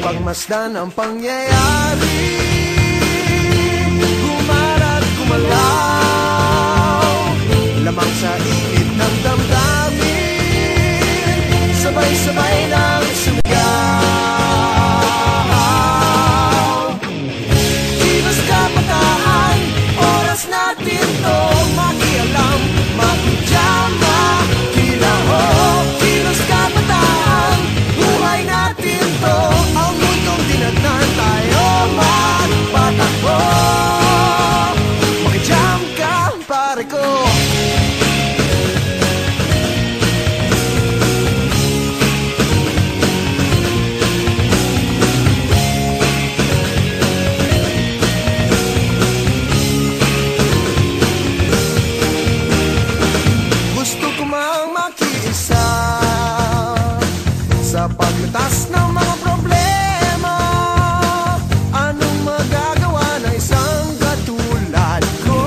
pagmasdan ang pangyayari, gumarat gumalaw, lamang sa init ng damdamin, sabay-sabay ng sumigaw. Di basta pataan, oras natin to makialam, makijama, tila ho. Di basta pataan, buhay natin to, ang mundong dinagnan tayo magpatakbo. Makijam ka, pare ko. Sa paglutas ng mga problema, anong magagawa ng isang katulad ko?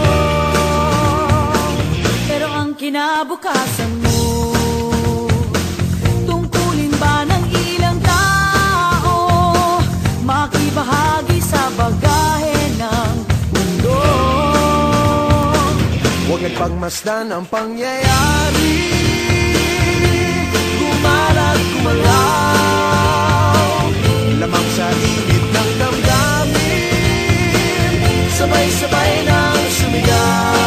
Pero ang kinabukasan mo, tungkulin ba ng ilang tao, makibahagi sa bagahe ng mundo? Huwag nagpagmasdan ang pangyayari, gumarat gumalaw, lamang sa init ng damdamin, sabay-sabay ng sumigaw.